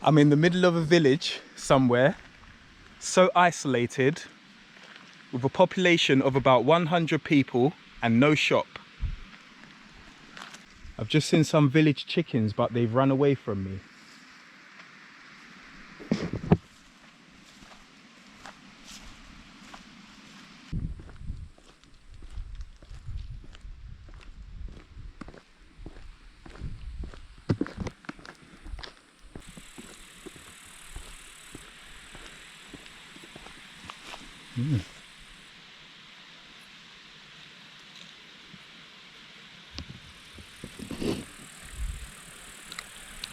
I'm in the middle of a village somewhere, so isolated, with a population of about 100 people and no shop. I've just seen some village chickens, but they've run away from me.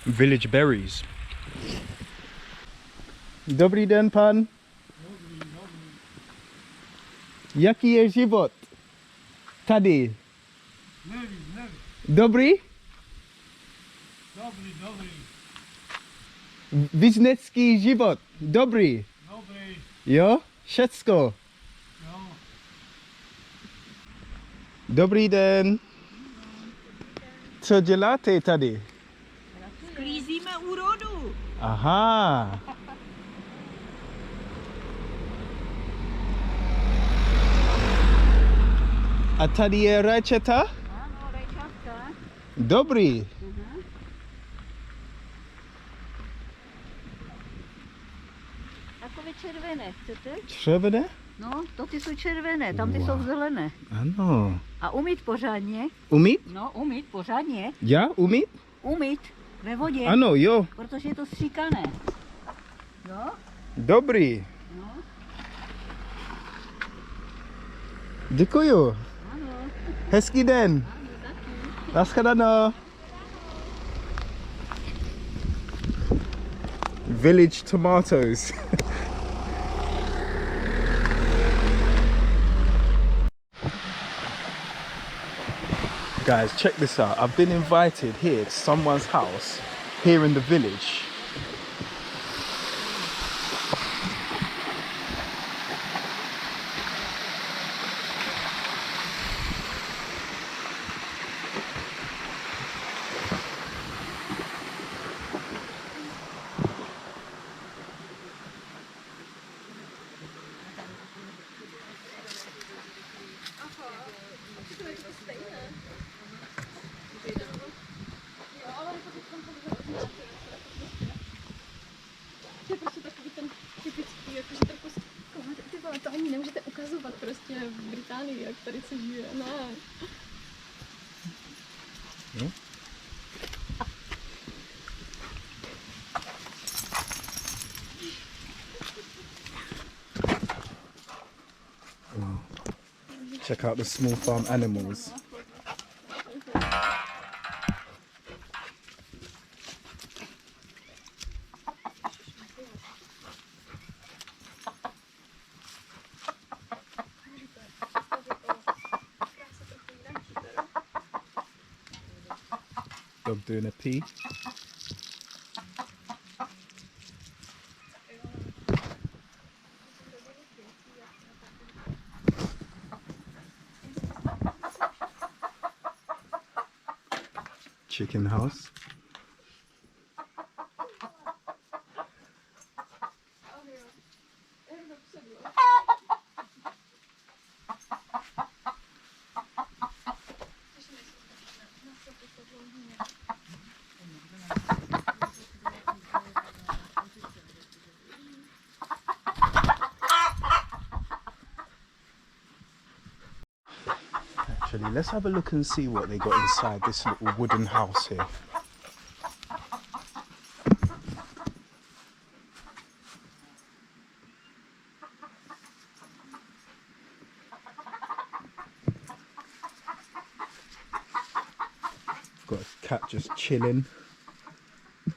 Village berries. Dobrý den, pan. Jaký je život tady? Dobrý? Dobrý. Věznický život. Dobrý. Jo? Všecko. Jo. Dobrý den. Co děláte tady? Sklízíme úrodu. Aha. A tady je rajčata? Ano, rajčátka. Dobrý. Takové červené, chcete? Červené? No, to ty jsou červené, tam ty jsou zelené. Ano. A umýt pořádně? Umít? No, umýt pořádně. Já umít? Umýt ve vodě. Ano, jo. Protože je to stříkané. Jo? Dobrý. No. Děkuju. Ano. Hezký den. Ano, taky. Naschledanou. Village tomatoes. Guys, check this out. I've been invited here to someone's house here in the village. Je prostě takový ten typický, jakože trochu ty vole, to ani nemůžete ukazovat prostě v Británii, jak tady se žije, ne. No. Check out the small farm animals. Dog doing a pee. Chicken house. Actually, let's have a look and see what they got inside this little wooden house here. Got a cat just chilling,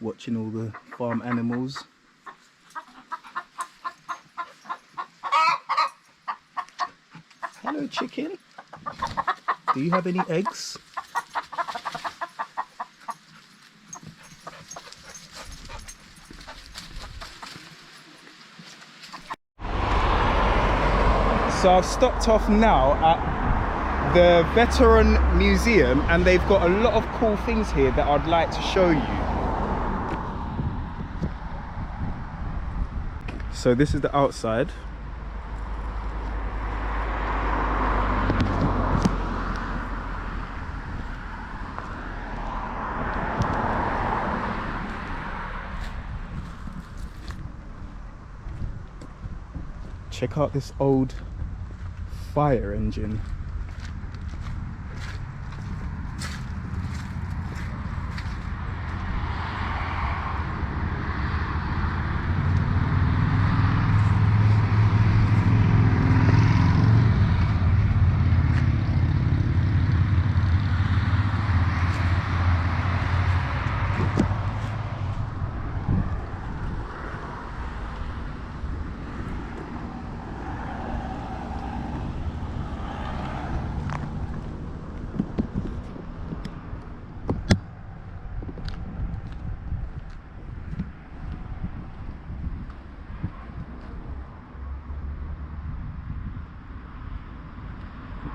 watching all the farm animals. Hello, chicken. Do you have any eggs? So I've stopped off now at the Veteran Museum and they've got a lot of cool things here that I'd like to show you. So this is the outside. Check out this old fire engine.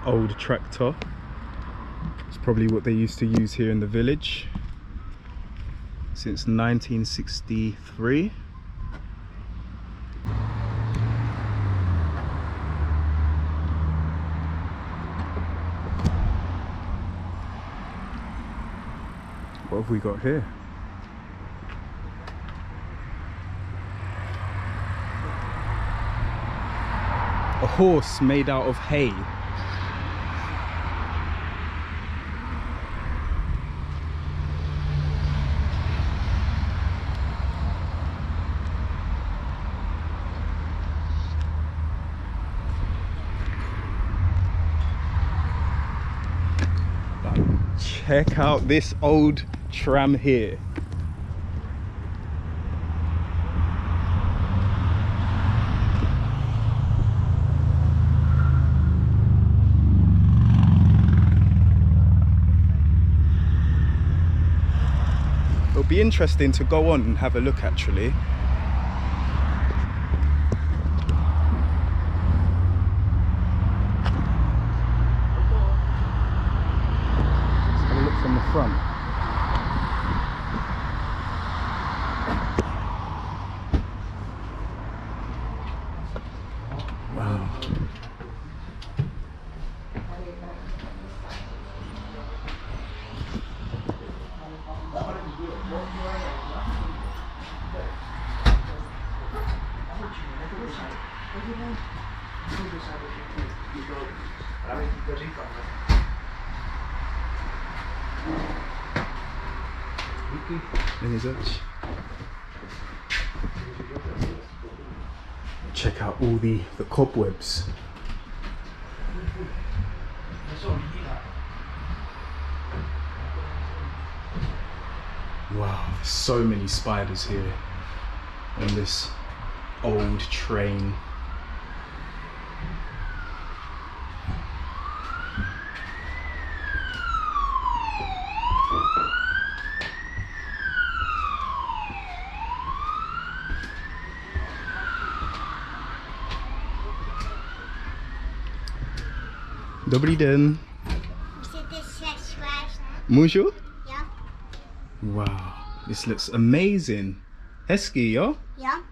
Old tractor. It's probably what they used to use here in the village since 1963. What have we got here? A horse made out of hay. Check out this old tram here. It'll be interesting to go on and have a look actually. From the front. Wow. Check out all the cobwebs. Wow, so many spiders here on this old train. Dobrý den. Můžete se svést? Můžu? Jo. Wow, this looks amazing. Hezký, jo? Jo.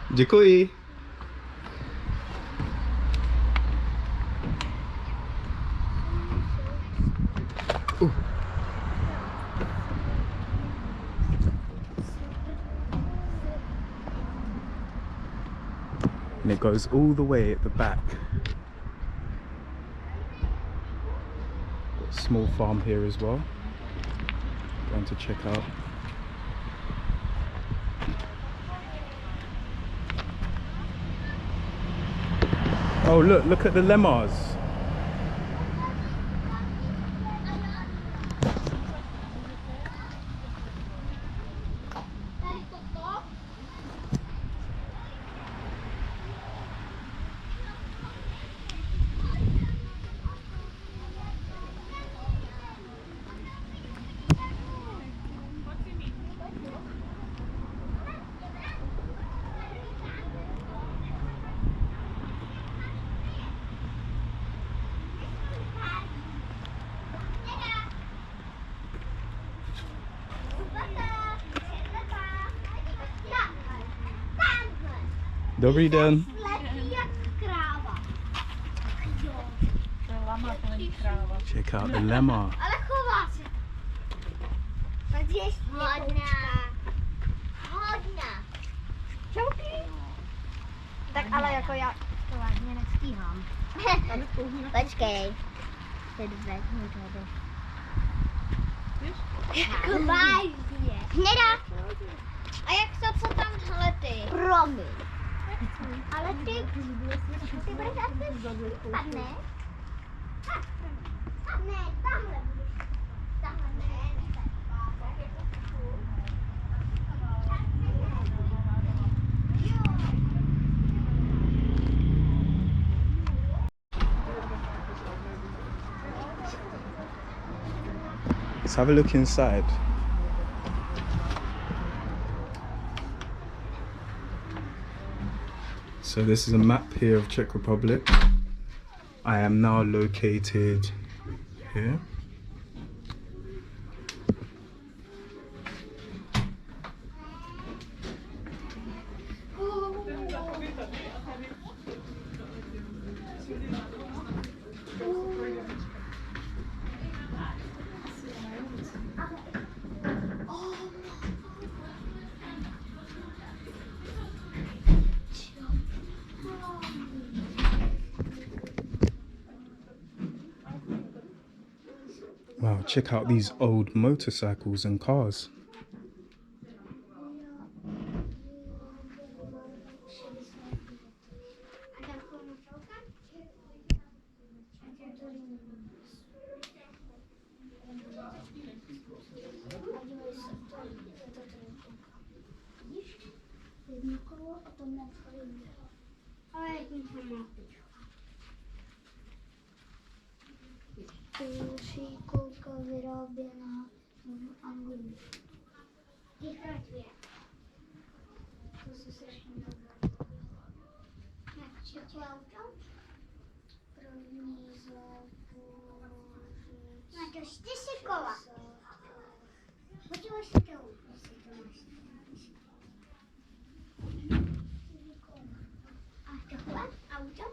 Děkuji. And it goes all the way at the back. Got a small farm here as well. Going to check out. Oh look at the lemurs. Dobrý den. Letí jak kráva. To je lama, to není kráva. Check out the llama. Ale chová se. Takže je hodná. Hodná. Čauky. Tak ale jako já to vážně nestíhám. Počkej. Teď vezmu tady. Jako vážně. Hněda. A jak to, co tam, hele ty? Promiň. Ale ty budeš asi padne? Ne, tamhle budeš. Tamhle ne. Let's have a look inside. So this is a map here of Czech Republic. I am now located here. Wow, check out these old motorcycles and cars. Šíkolka vyráběná v Anglii. Vychraťuje. To se strašně dobré. Jak třetí auto? První zápořic. No to 4 kola. Podívej se to, jestli to máš. A tohle auto?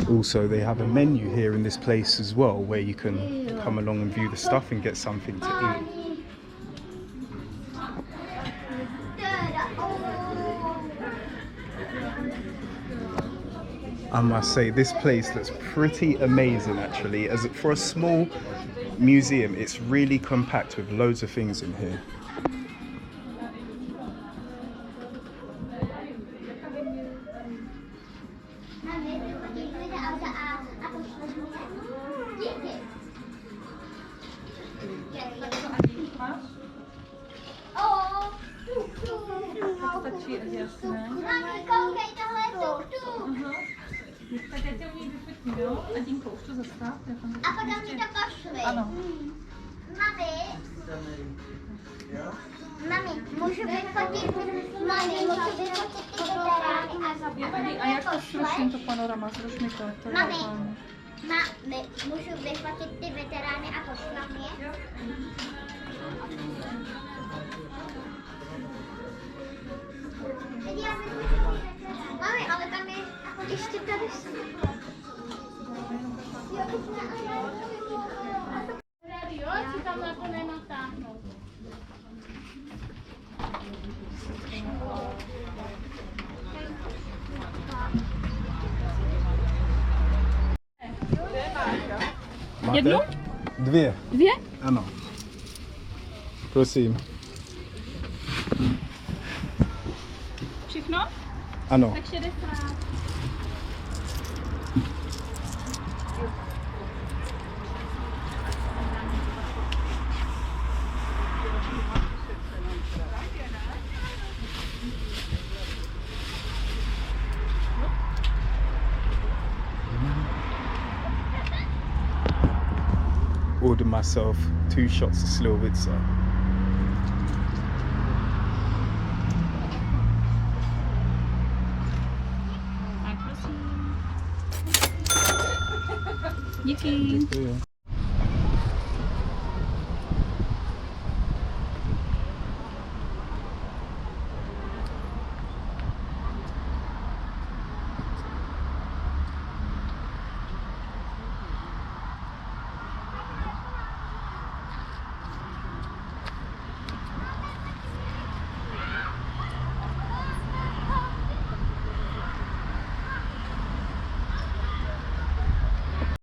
Also, they have a menu here in this place as well, where you can come along and view the stuff and get something to eat. I must say, this place looks pretty amazing actually. As for a small museum, it's really compact with loads of things in here. Tak já tě umím vypětnout, jo? A tím pouštu zastav. A potom mi to pošli. Ano. Mami, můžu vyfotit ty veterány a zaplatit. A jak to zruším, to panorama, zruš mi to. To je Mami. normální. Můžu vyfotit ty veterány a pošlám je? Mami, ale tam je ještě tady Radio, si tam na to nenatáhnout. Máte? Jednu? Dvě. Dvě? Ano. Prosím. Všechno? Ano. Tak 60. ordered myself 2 shots of Slivovica. Tak, prosím. Díky. Děkuji.